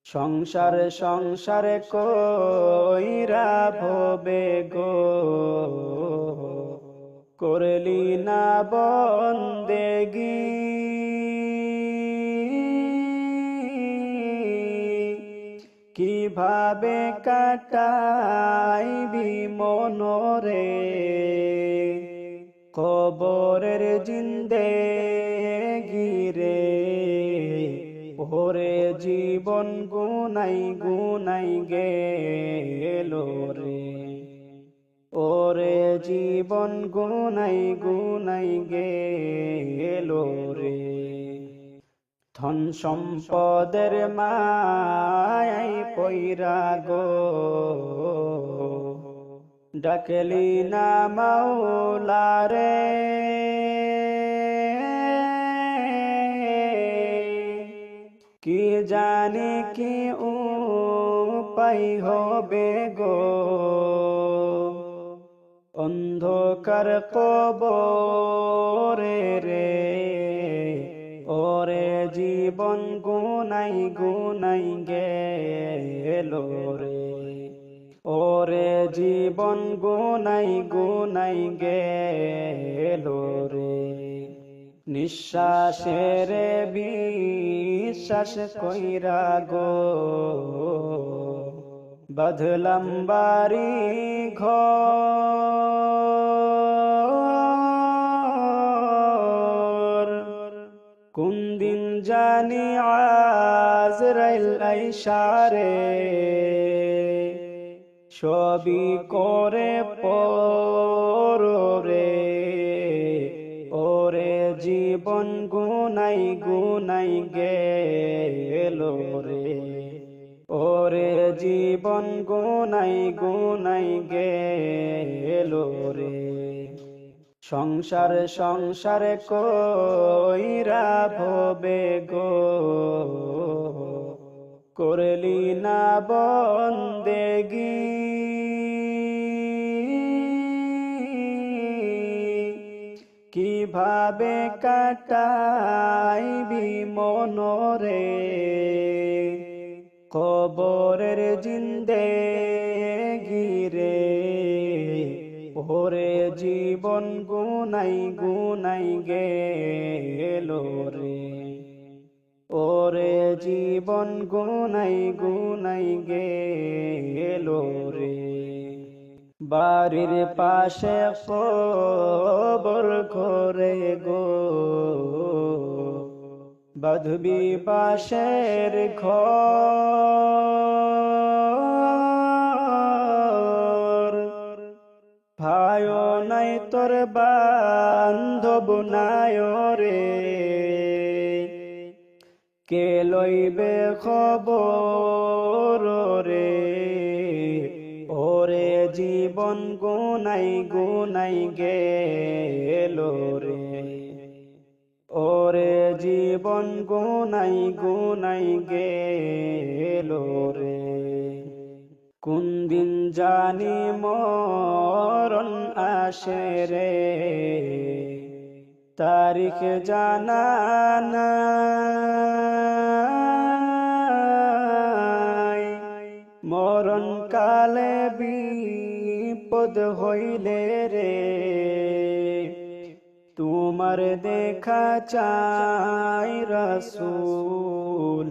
সংসার সংসার কইরা ভবে গো, করলি না বন্দেগি। কিভাবে কাটাইবি মনরে, কবরের জিন্দেগি রে। ওরে জীবন গুনাই গুনাই গেল রে, ওরে জীবন গুনাই গুনাই গেল রে। ধন সম্পদের মায়াই পইরা গো, ডাকলি না মাওলা রে। কি জানি কি উপায় হবে গো, অন্ধকার কবরে রে। ওরে জীবন গুনাই গুনাই গেল রে, ওরে জীবন গুনাই গুনাই গেল রে। নিঃশ্বাসের বিশ্বাস কইরা গো, বাঁধলাম বাড়ি ঘর। কোন দিন জানি আজরাইল আইসারে, সবই করে পরে। ওরে জীবন গুনাই গুনাই গেল রে, ওরে জীবন গুনাই গুনাই গেল রে। সংসার সংসার কইরা ভবে গো, করলি না বন্দেগি। কিভাবে কাটাইবি মনরে, কবরের জিন্দেগি রে। ওরে জীবন গুনাই গুনাই গেল রে, ওরে জীবন গুনাই গুনাই গেল রে। বাড়ির পাশে কবর করে গো, বাঁধবি বাঁশের ঘর। ভাইও নাই তোর বান্ধব নাই রে, কে লইবে খবর রে। ওরে জীবন গুনাই গুনাই গেল রে, ওরে জীবন গুনাই গুনাই গেল রে। কোন দিন জানি মরণ আসে রে, তারিখ জানা নাই। মরণ কালে বিপদ হইলে রে, তোমার দেখা চাই রাসূল।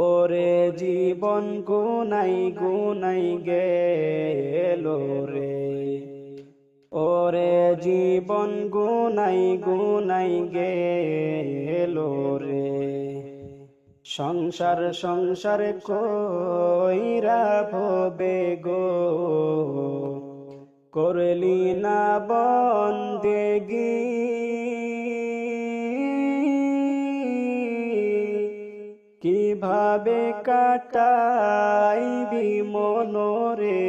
ওরে জীবন গুনাই গুনাই গেল রে, ওরে জীবন গুনাই গুনাই গেল রে। সংসার সংসার কইরা ভবে গো, করলি না বন্দেগি। কিভাবে কাটাইবি মনরে,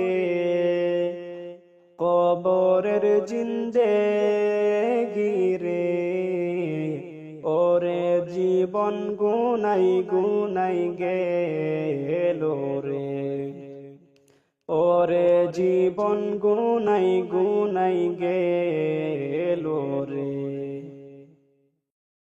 কবরের জিন্দেগি রে। ওরে জীবন গুনাই গুনাই গেল রে, ওরে জীবন গুনাই গুনাই গেল রে।